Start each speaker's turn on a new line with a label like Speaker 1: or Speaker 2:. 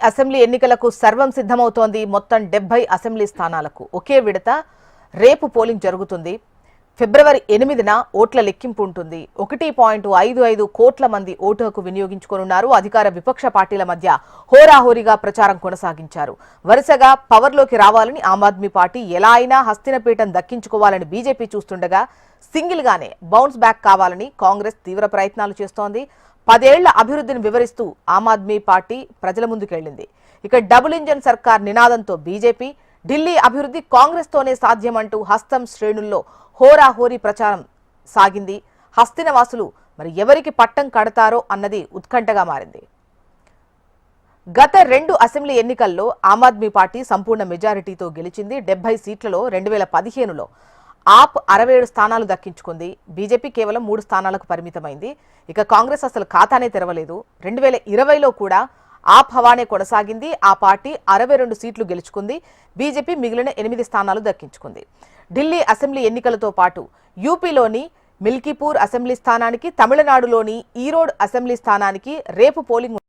Speaker 1: Assembly ఎన్నికలకు సర్వం సిద్ధమవుతోంది. మొత్తం 70 అసెంబ్లీ స్థానాలకు ఒకే విడత రేపు పోలింగ్ జరుగుతుంది. ఫిబ్రవరి 8న ఓట్ల లెక్కింపు ఉంటుంది. 1.55 కోట్ల మంది ఓటు హక్కు వినియోగించుకోనున్నారు. అధికార విపక్ష పార్టీల మధ్య హోరాహోరీగా ప్రచారం కొనసాగించారు. వరుసగా పవర్లోకి రావాలని ఆమ్ ఆద్మీ పార్టీ ఎలా అయినా హస్తినపీఠం దక్కించుకోవాలని బీజేపీ చూస్తుండగా సింగిల్ గానే బౌన్స్ బ్యాక్ కావాలని కాంగ్రెస్ తీవ్ర ప్రయత్నాలు చేస్తోంది. 10 ఏళ్ల అభివృద్ధిని వివరిస్తూ ఆమ్ ఆద్మీ పార్టీ ప్రజల ముందుకెళ్లింది. ఇక డబుల్ ఇంజన్ సర్కార్ నినాదంతో బీజేపీ ఢిల్లీ అభివృద్ధి కాంగ్రెస్ తోనే సాధ్యమంటూ హస్తం శ్రేణుల్లో హోరాహోరీ ప్రచారం సాగింది. హస్తినవాసులు మరి ఎవరికి పట్టం కడతారో అన్నది ఉత్కంఠగా మారింది. గత 2 అసెంబ్లీ ఎన్నికల్లో ఆమ్ ఆద్మీ పార్టీ సంపూర్ణ మెజారిటీతో గెలిచింది. 70 సీట్లలో 2015లో ఆప్ 67 స్థానాలు దక్కించుకుంది. బీజేపీ కేవలం 3 స్థానాలకు పరిమితమైంది. ఇక కాంగ్రెస్ అసలు ఖాతానే తెరవలేదు. 2020లో కూడా ఆప్ హవానే కొనసాగింది. ఆ పార్టీ 62 సీట్లు గెలుచుకుంది. బీజేపీ మిగిలిన 8 స్థానాలు దక్కించుకుంది. ఢిల్లీ అసెంబ్లీ ఎన్నికలతో పాటు యూపీలోని మిల్కీపూర్ అసెంబ్లీ స్థానానికి, తమిళనాడులోని ఈరోడ్ అసెంబ్లీ స్థానానికి రేపు పోలింగ్